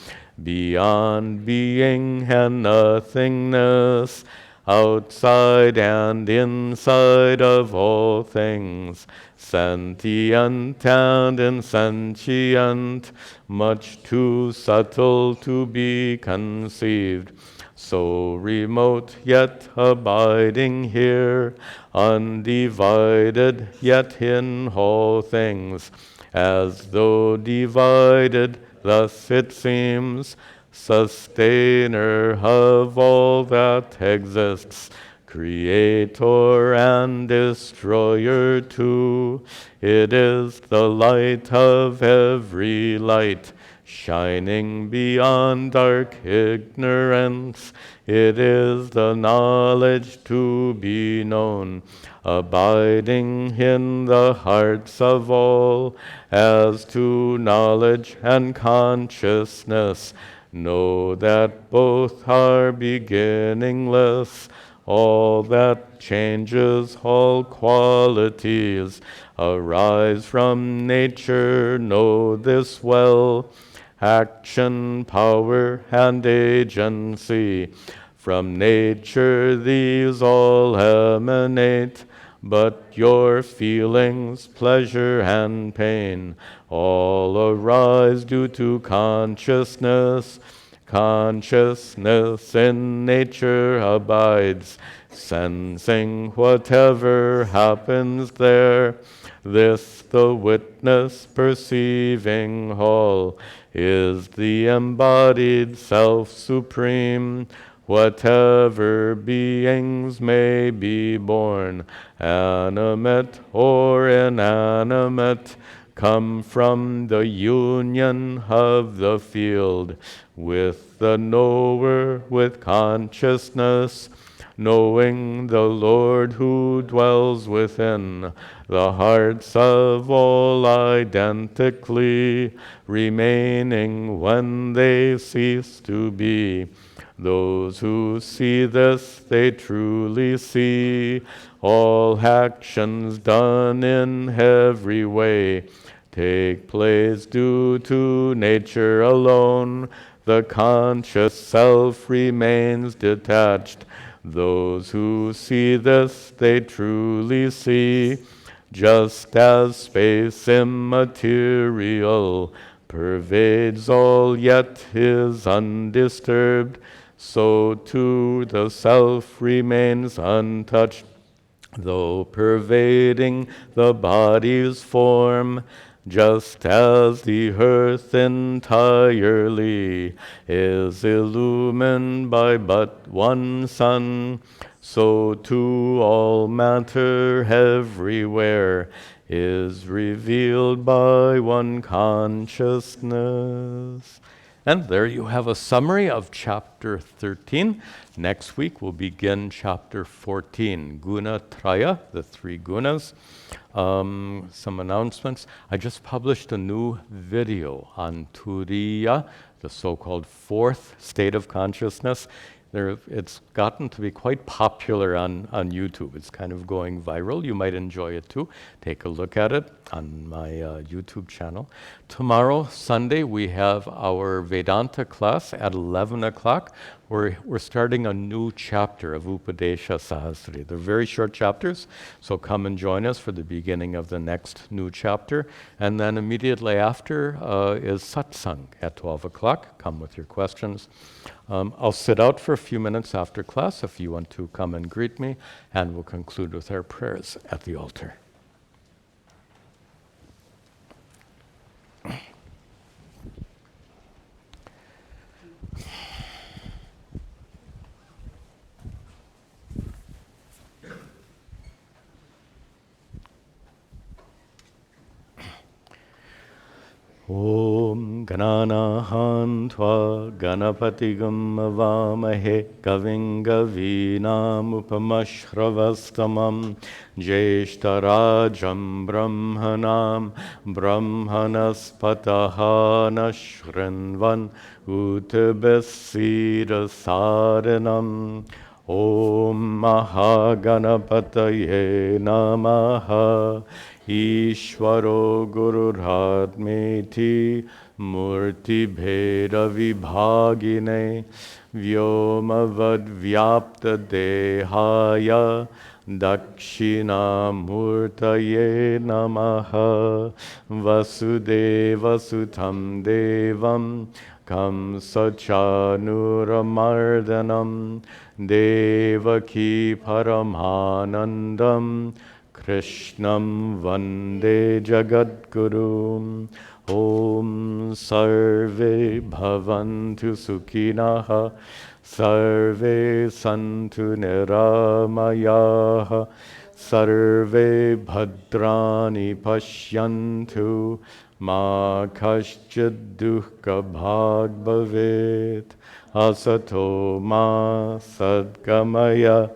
beyond being and nothingness, outside and inside of all things, sentient and insentient, much too subtle to be conceived, so remote yet abiding here, undivided yet in all things, as though divided, thus it seems, sustainer of all that exists, creator and destroyer too. It is the light of every light, shining beyond dark ignorance. It is the knowledge to be known, abiding in the hearts of all. As to knowledge and consciousness, know that both are beginningless. All that changes, all qualities, arise from nature, know this well. Action, power, and agency, from nature these all emanate. But your feelings, pleasure, and pain, all arise due to consciousness. Consciousness in nature abides, sensing whatever happens there. This the witness perceiving all is the embodied self supreme. Whatever beings may be born, animate or inanimate, come from the union of the field with the knower, with consciousness, knowing the Lord who dwells within the hearts of all identically, remaining when they cease to be. Those who see this, they truly see all actions done in every way take place due to nature alone. The conscious self remains detached. Those who see this, they truly see, just as space immaterial pervades all yet is undisturbed, so too the self remains untouched, though pervading the body's form. Just as the earth entirely is illumined by but one sun, so too all matter everywhere is revealed by one consciousness. And there you have a summary of chapter 13. Next week we'll begin chapter 14, Guna Traya, the three gunas. Some announcements. I just published a new video on Turiya, the so-called fourth state of consciousness. It's gotten to be quite popular on YouTube. It's kind of going viral. You might enjoy it too. Take a look at it on my YouTube channel. Tomorrow, Sunday, we have our Vedanta class at 11 o'clock. We're starting a new chapter of Upadesha Sahasri. They're very short chapters, so come and join us for the beginning of the next new chapter. And then immediately after is Satsang at 12 o'clock. Come with your questions. I'll sit out for a few minutes after class if you want to come and greet me, and we'll conclude with our prayers at the altar. Om Gananahan Tva Ganapatigam Avamahe Kaving Gavinam Upamashravastamam Jeshtarajam Brahmanam Brahmanaspataha Nashrinvan Uttabesira Saranam. Om Mahaganapataye Namaha. Ishvaro Gururhatmeti Murti Bheda Vibhagine Vyomavad Vyapta Dehaya Dakshina Murtaye Namaha. Vasudeva Sutam Devam Kamsachanuramardanam Devaki Paramanandam Krishnam Vande Jagadguru. Om Sarve Bhavantu Sukhinaha Sarve Santu Niramayaha Sarve Bhadrani Pashyantu Ma Kaschid Dukkha Bhag Bhavet. Asato Ma Sadgamaya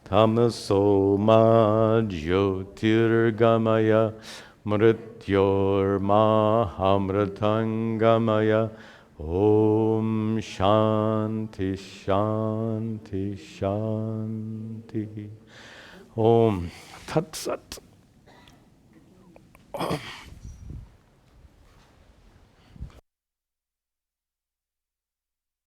Tamaso Ma Jyotirgamaya Mrityor Mahamritangamaya. Om Shanti Shanti Shanti. Om Tat Sat.